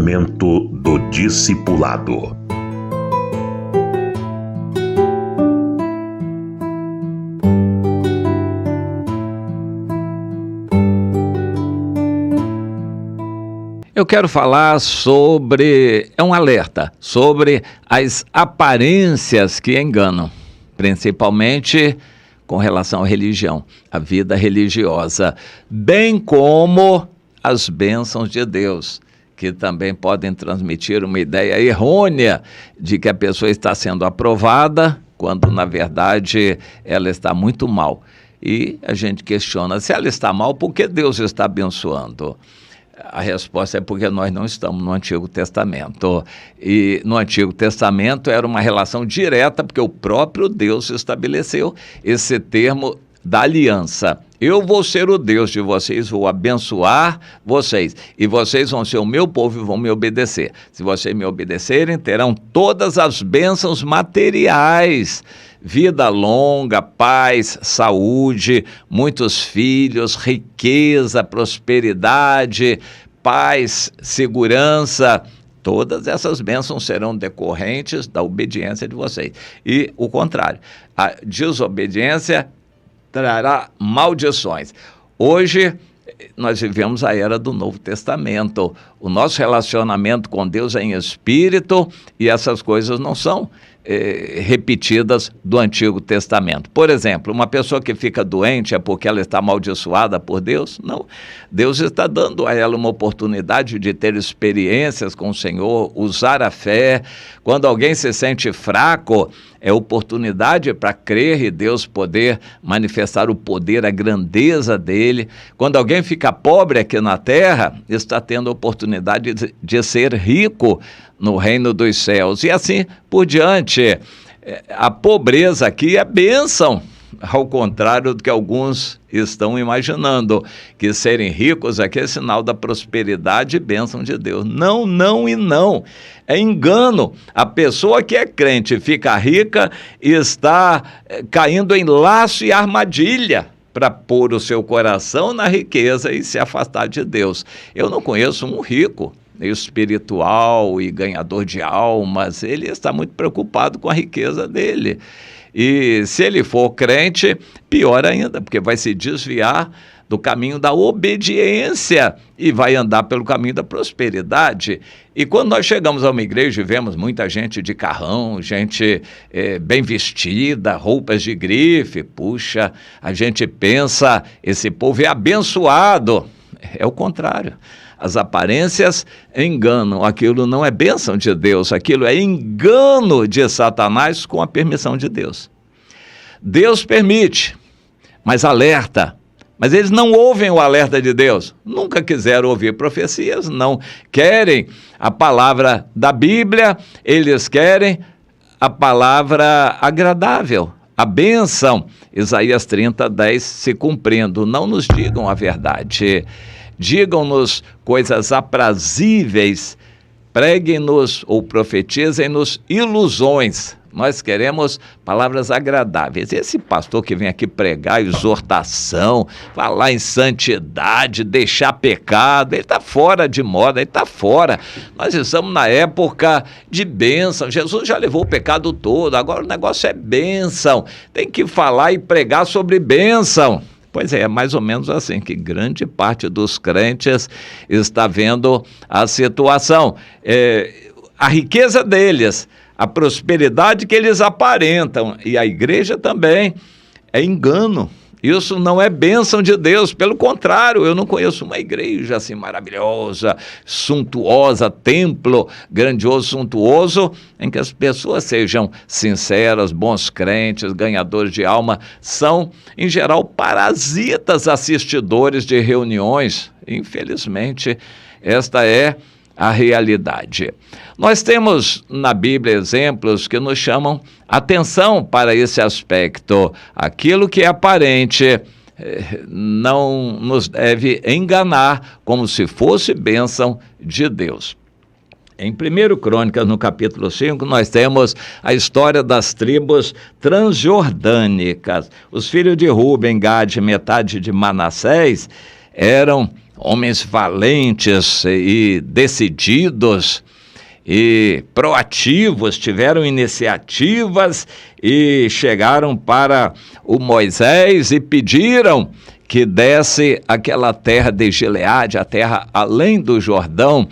Momento do Discipulado. Eu quero falar um alerta sobre as aparências que enganam, principalmente com relação à religião, à vida religiosa, bem como as bênçãos de Deus, que também podem transmitir uma ideia errônea de que a pessoa está sendo aprovada, quando na verdade ela está muito mal. E a gente questiona, se ela está mal, por que Deus está abençoando? A resposta é porque nós não estamos no Antigo Testamento. E no Antigo Testamento era uma relação direta, porque o próprio Deus estabeleceu esse termo da aliança. Eu vou ser o Deus de vocês, vou abençoar vocês, e vocês vão ser o meu povo e vão me obedecer. Se vocês me obedecerem, terão todas as bênçãos materiais. Vida longa, paz, saúde, muitos filhos, riqueza, prosperidade, paz, segurança. Todas essas bênçãos serão decorrentes da obediência de vocês. E o contrário, a desobediência trará maldições. Hoje, nós vivemos a era do Novo Testamento. O nosso relacionamento com Deus é em espírito e essas coisas não são repetidas do Antigo Testamento. Por exemplo, uma pessoa que fica doente é porque ela está amaldiçoada por Deus? Não. Deus está dando a ela uma oportunidade de ter experiências com o Senhor, usar a fé. Quando alguém se sente fraco, é oportunidade para crer e Deus poder manifestar o poder, a grandeza dele. Quando alguém fica pobre aqui na terra, está tendo a oportunidade de ser rico no reino dos céus. E assim por diante. A pobreza aqui é bênção, ao contrário do que alguns estão imaginando, que serem ricos aqui é sinal da prosperidade e bênção de Deus. Não, não e não. É engano. A pessoa que é crente fica rica e está caindo em laço e armadilha para pôr o seu coração na riqueza e se afastar de Deus. Eu não conheço um rico espiritual e ganhador de almas. Ele está muito preocupado com a riqueza dele. E se ele for crente, pior ainda, porque vai se desviar do caminho da obediência e vai andar pelo caminho da prosperidade. E quando nós chegamos a uma igreja e vemos muita gente de carrão, gente bem vestida, roupas de grife, puxa, a gente pensa, esse povo é abençoado. É o contrário. As aparências enganam, aquilo não é bênção de Deus, aquilo é engano de Satanás com a permissão de Deus. Deus permite, mas alerta. Mas eles não ouvem o alerta de Deus, nunca quiseram ouvir profecias, não querem a palavra da Bíblia, eles querem a palavra agradável, a bênção. Isaías 30:10 se cumprindo, não nos digam a verdade. Digam-nos coisas aprazíveis, preguem-nos ou profetizem-nos ilusões. Nós queremos palavras agradáveis. Esse pastor que vem aqui pregar exortação, falar em santidade, deixar pecado, ele está fora de moda, ele está fora. Nós estamos na época de bênção. Jesus já levou o pecado todo, agora o negócio é bênção. Tem que falar e pregar sobre bênção. Pois é mais ou menos assim que grande parte dos crentes está vendo a situação. A riqueza deles, a prosperidade que eles aparentam, e a igreja também, é engano. Isso não é bênção de Deus, pelo contrário, eu não conheço uma igreja assim maravilhosa, suntuosa, templo grandioso, suntuoso, em que as pessoas sejam sinceras, bons crentes, ganhadores de alma. São, em geral, parasitas assistidores de reuniões. Infelizmente, esta é a realidade. Nós temos na Bíblia exemplos que nos chamam atenção para esse aspecto. Aquilo que é aparente não nos deve enganar como se fosse bênção de Deus. Em 1 Crônicas, no capítulo 5, nós temos a história das tribos transjordânicas. Os filhos de Ruben, Gade, metade de Manassés, eram homens valentes e decididos e proativos, tiveram iniciativas e chegaram para o Moisés e pediram que desse aquela terra de Gileade, a terra além do Jordão,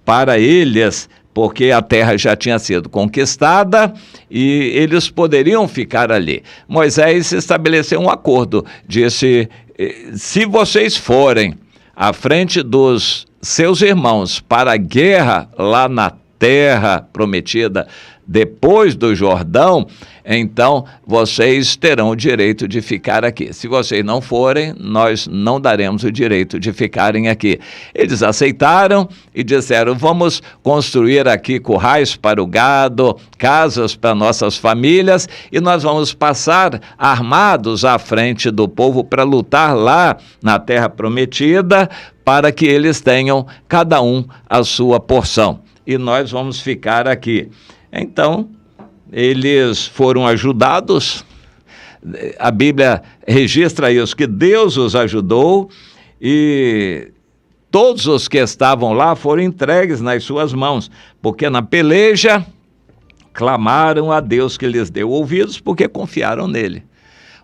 para eles, porque a terra já tinha sido conquistada e eles poderiam ficar ali. Moisés estabeleceu um acordo, disse: se vocês forem à frente dos seus irmãos para a guerra lá na terra prometida depois do Jordão, então vocês terão o direito de ficar aqui. Se vocês não forem, nós não daremos o direito de ficarem aqui. Eles aceitaram e disseram: vamos construir aqui currais para o gado, casas para nossas famílias, e nós vamos passar armados à frente do povo para lutar lá na terra prometida, para que eles tenham cada um a sua porção. E nós vamos ficar aqui. Então, eles foram ajudados, a Bíblia registra isso, que Deus os ajudou e todos os que estavam lá foram entregues nas suas mãos, porque na peleja clamaram a Deus que lhes deu ouvidos, porque confiaram nele.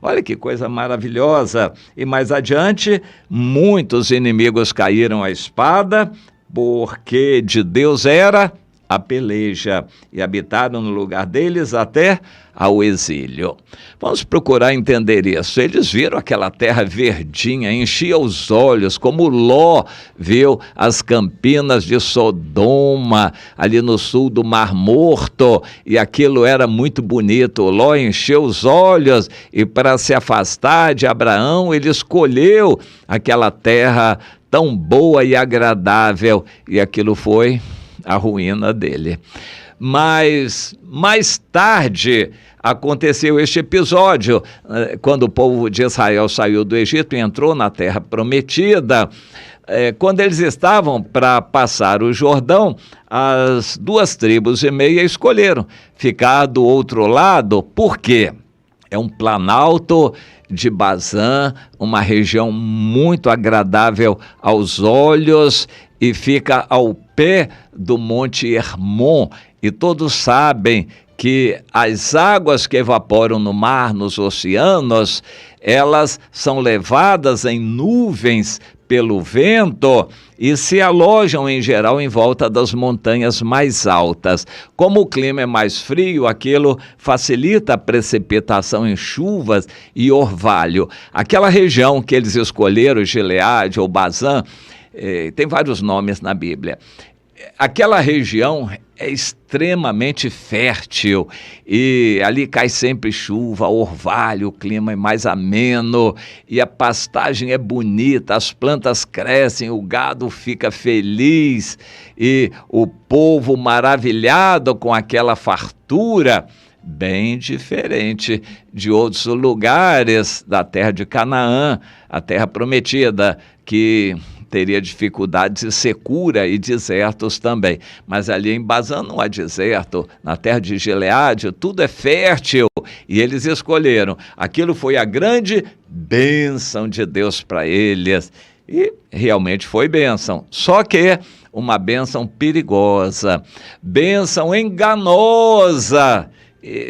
Olha que coisa maravilhosa. E mais adiante, muitos inimigos caíram à espada, porque de Deus era a peleja, e habitaram no lugar deles até ao exílio. Vamos procurar entender isso. Eles viram aquela terra verdinha, enchia os olhos, como Ló viu as campinas de Sodoma, ali no sul do Mar Morto, e aquilo era muito bonito. Ló encheu os olhos, e para se afastar de Abraão, ele escolheu aquela terra tão boa e agradável, e aquilo foi a ruína dele. Mas mais tarde aconteceu este episódio, quando o povo de Israel saiu do Egito e entrou na terra prometida. Quando eles estavam para passar o Jordão, as 2,5 tribos escolheram ficar do outro lado. Por quê? É um planalto de Bazã, uma região muito agradável aos olhos, e fica ao pé do Monte Hermon, e todos sabem que as águas que evaporam no mar, nos oceanos, elas são levadas em nuvens pelo vento e se alojam em geral em volta das montanhas mais altas. Como o clima é mais frio, aquilo facilita a precipitação em chuvas e orvalho. Aquela região que eles escolheram, Gileade ou Bazã, tem vários nomes na Bíblia. Aquela região é extremamente fértil e ali cai sempre chuva, orvalho, o clima é mais ameno e a pastagem é bonita, as plantas crescem, o gado fica feliz e o povo maravilhado com aquela fartura, bem diferente de outros lugares da terra de Canaã, a terra prometida, que teria dificuldades de secura e desertos também. Mas ali em Bazã não há deserto, na terra de Gileade tudo é fértil, e eles escolheram. Aquilo foi a grande bênção de Deus para eles, e realmente foi bênção. Só que uma bênção perigosa, bênção enganosa.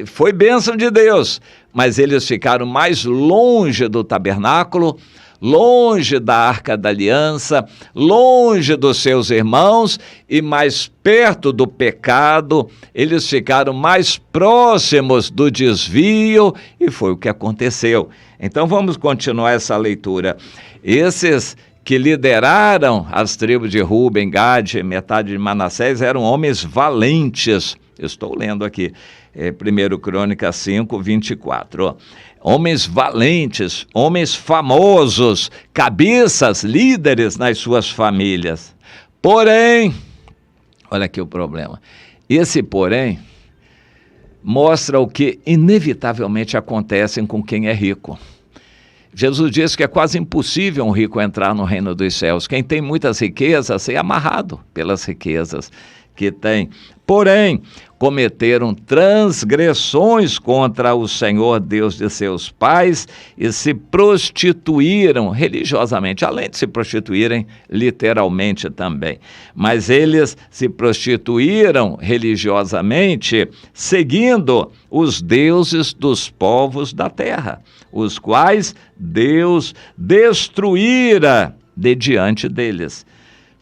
Foi bênção de Deus, mas eles ficaram mais longe do tabernáculo, longe da Arca da Aliança, longe dos seus irmãos e mais perto do pecado. Eles ficaram mais próximos do desvio e foi o que aconteceu. Então vamos continuar essa leitura. Esses que lideraram as tribos de Ruben, Gade, metade de Manassés, eram homens valentes. Eu estou lendo aqui, 1 Crônicas 5, 24. Homens valentes, homens famosos, cabeças, líderes nas suas famílias. Porém, olha aqui o problema. Esse porém mostra o que inevitavelmente acontece com quem é rico. Jesus disse que é quase impossível um rico entrar no reino dos céus. Quem tem muitas riquezas é amarrado pelas riquezas. que tem. Porém, cometeram transgressões contra o Senhor Deus de seus pais e se prostituíram religiosamente, além de se prostituírem literalmente também. Mas eles se prostituíram religiosamente seguindo os deuses dos povos da terra, os quais Deus destruíra de diante deles.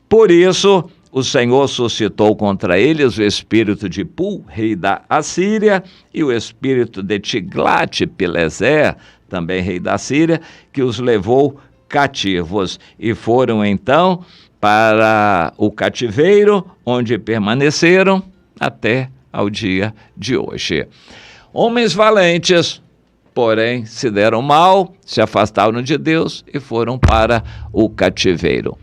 Por isso, o Senhor suscitou contra eles o espírito de Pul, rei da Assíria, e o espírito de Tiglat-Pileser, também rei da Síria, que os levou cativos. E foram então para o cativeiro, onde permaneceram até ao dia de hoje. Homens valentes, porém, se deram mal, se afastaram de Deus e foram para o cativeiro.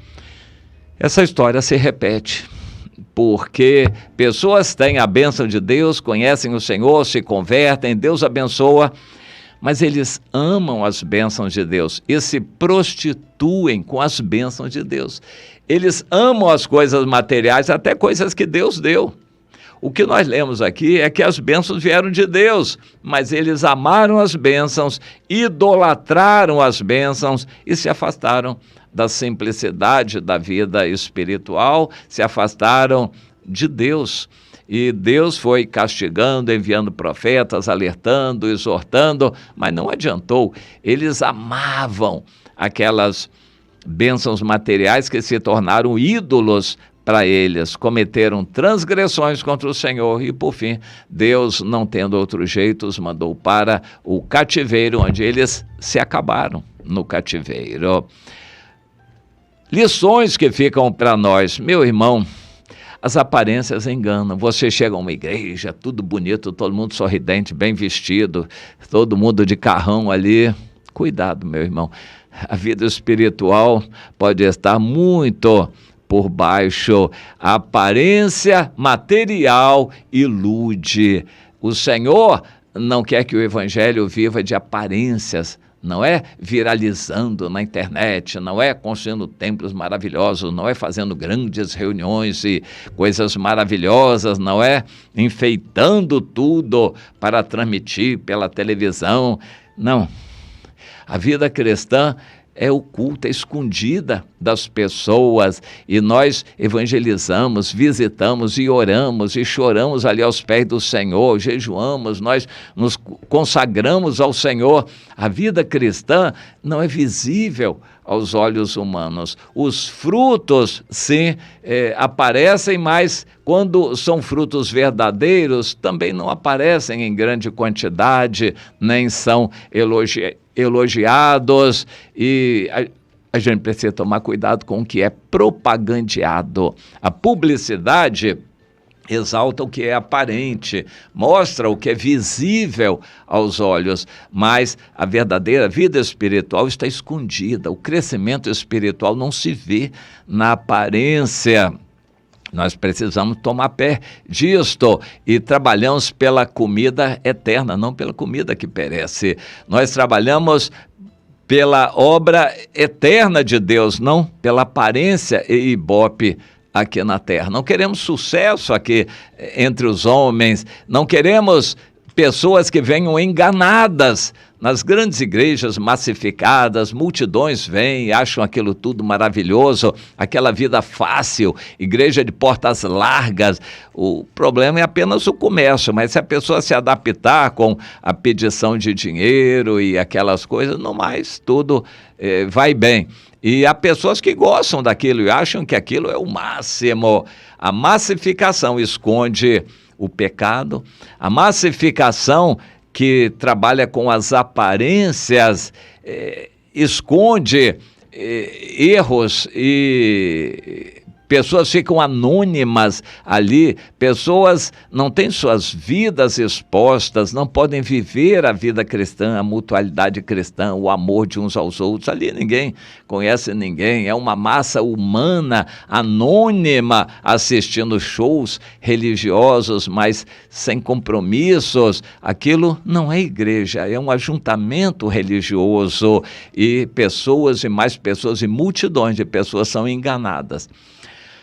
Essa história se repete, porque pessoas têm a bênção de Deus, conhecem o Senhor, se convertem, Deus abençoa, mas eles amam as bênçãos de Deus e se prostituem com as bênçãos de Deus. Eles amam as coisas materiais, até coisas que Deus deu. O que nós lemos aqui é que as bênçãos vieram de Deus, mas eles amaram as bênçãos, idolatraram as bênçãos e se afastaram da simplicidade da vida espiritual, se afastaram de Deus. E Deus foi castigando, enviando profetas, alertando, exortando, mas não adiantou. Eles amavam aquelas bênçãos materiais que se tornaram ídolos para eles, cometeram transgressões contra o Senhor e, por fim, Deus, não tendo outro jeito, os mandou para o cativeiro, onde eles se acabaram no cativeiro. Lições que ficam para nós, meu irmão. As aparências enganam. Você chega a uma igreja, tudo bonito, todo mundo sorridente, bem vestido, todo mundo de carrão ali. Cuidado, meu irmão. A vida espiritual pode estar muito por baixo. A aparência material ilude. O Senhor não quer que o evangelho viva de aparências. Não é viralizando na internet, não é construindo templos maravilhosos, não é fazendo grandes reuniões e coisas maravilhosas, não é enfeitando tudo para transmitir pela televisão. Não. A vida cristã é oculta, é escondida das pessoas, e nós evangelizamos, visitamos e oramos e choramos ali aos pés do Senhor, jejuamos, nós nos consagramos ao Senhor. A vida cristã não é visível aos olhos humanos. Os frutos, sim, aparecem, mas quando são frutos verdadeiros, também não aparecem em grande quantidade, nem são elogiados, e a gente precisa tomar cuidado com o que é propagandeado. A publicidade exalta o que é aparente, mostra o que é visível aos olhos, mas a verdadeira vida espiritual está escondida. O crescimento espiritual não se vê na aparência. Nós precisamos tomar pé disto e trabalhamos pela comida eterna, não pela comida que perece. Nós trabalhamos pela obra eterna de Deus, não pela aparência e ibope aqui na terra. Não queremos sucesso aqui entre os homens, não queremos pessoas que venham enganadas. Nas grandes igrejas massificadas, multidões vêm e acham aquilo tudo maravilhoso, aquela vida fácil, igreja de portas largas. O problema é apenas o comércio, mas se a pessoa se adaptar com a pedição de dinheiro e aquelas coisas, não mais, tudo vai bem. E há pessoas que gostam daquilo e acham que aquilo é o máximo. A massificação esconde o pecado, a massificação que trabalha com as aparências, esconde erros e pessoas ficam anônimas ali, pessoas não têm suas vidas expostas, não podem viver a vida cristã, a mutualidade cristã, o amor de uns aos outros. Ali ninguém conhece ninguém, é uma massa humana, anônima, assistindo shows religiosos, mas sem compromissos. Aquilo não é igreja, é um ajuntamento religioso, e pessoas e mais pessoas e multidões de pessoas são enganadas.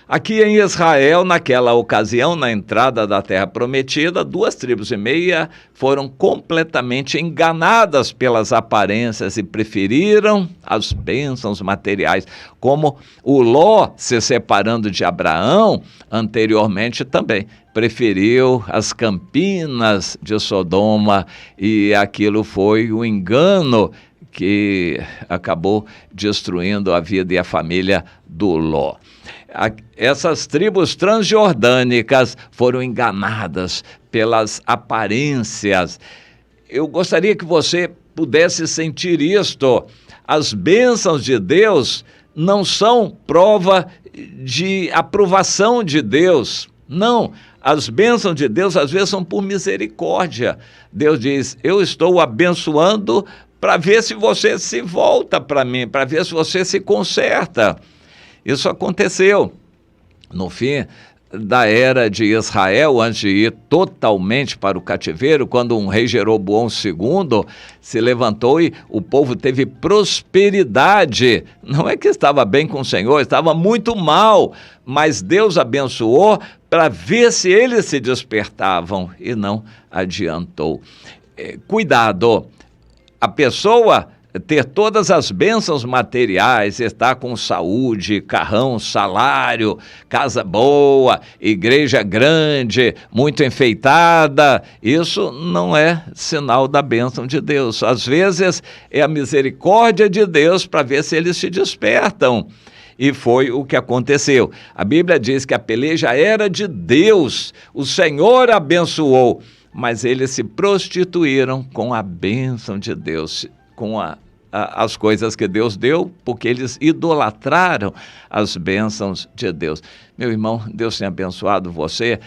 Aqui em Israel, naquela ocasião, na entrada da Terra Prometida, 2,5 tribos foram completamente enganadas pelas aparências e preferiram as bênçãos materiais, como o Ló, se separando de Abraão, anteriormente também preferiu as campinas de Sodoma, e aquilo foi um engano que acabou destruindo a vida e a família do Ló. Essas tribos transjordânicas foram enganadas pelas aparências. Eu gostaria que você pudesse sentir isto. As bênçãos de Deus não são prova de aprovação de Deus. Não, as bênçãos de Deus às vezes são por misericórdia. Deus diz, eu estou abençoando para ver se você se volta para mim, para ver se você se conserta. Isso aconteceu no fim da era de Israel, antes de ir totalmente para o cativeiro, quando um rei Jeroboão II se levantou e o povo teve prosperidade. Não é que estava bem com o Senhor, estava muito mal, mas Deus abençoou para ver se eles se despertavam, e não adiantou. Cuidado, a pessoa ter todas as bênçãos materiais, estar com saúde, carrão, salário, casa boa, igreja grande, muito enfeitada, isso não é sinal da bênção de Deus. Às vezes é a misericórdia de Deus para ver se eles se despertam. E foi o que aconteceu. A Bíblia diz que a peleja era de Deus, o Senhor abençoou, mas eles se prostituíram com a bênção de Deus, com as coisas que Deus deu, porque eles idolatraram as bênçãos de Deus. Meu irmão, Deus tem abençoado você.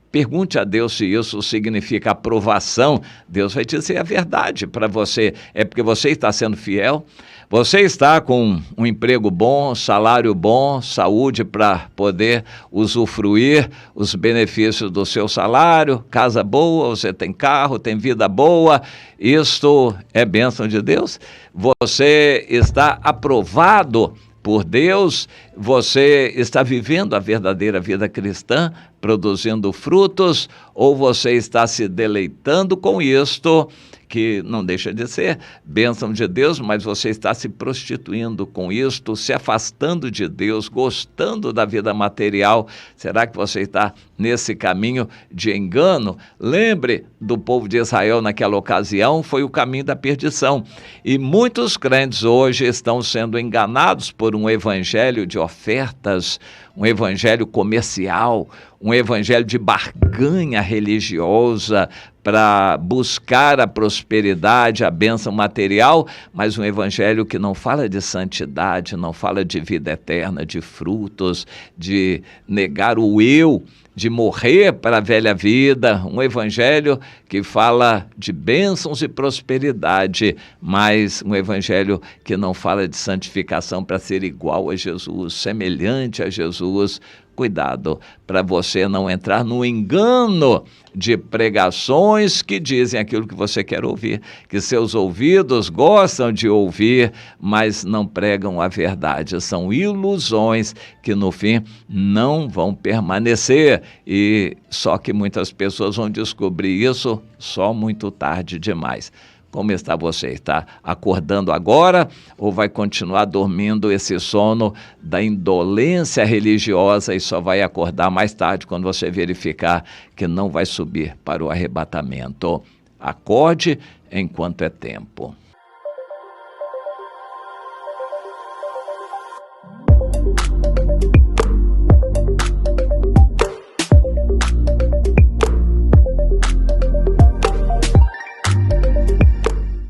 Pergunte a Deus se isso significa aprovação. Deus vai dizer a verdade para você. É porque você está sendo fiel, você está com um emprego bom, salário bom, saúde para poder usufruir os benefícios do seu salário, casa boa, você tem carro, tem vida boa, isto é bênção de Deus? Você está aprovado por Deus? Você está vivendo a verdadeira vida cristã, produzindo frutos, ou você está se deleitando com isto, que não deixa de ser bênção de Deus, mas você está se prostituindo com isto, se afastando de Deus, gostando da vida material? Será que você está nesse caminho de engano? Lembre do povo de Israel naquela ocasião, foi o caminho da perdição. E muitos crentes hoje estão sendo enganados por um evangelho de ofertas, um evangelho comercial, um evangelho de barganha religiosa para buscar a prosperidade, a bênção material, mas um evangelho que não fala de santidade, não fala de vida eterna, de frutos, de negar o eu, de morrer para a velha vida, um evangelho que fala de bênçãos e prosperidade, mas um evangelho que não fala de santificação para ser igual a Jesus, semelhante a Jesus. Cuidado para você não entrar no engano de pregações que dizem aquilo que você quer ouvir, que seus ouvidos gostam de ouvir, mas não pregam a verdade. São ilusões que no fim não vão permanecer, e só que muitas pessoas vão descobrir isso só muito tarde demais. Como está você? Está acordando agora ou vai continuar dormindo esse sono da indolência religiosa e só vai acordar mais tarde quando você verificar que não vai subir para o arrebatamento? Acorde enquanto é tempo.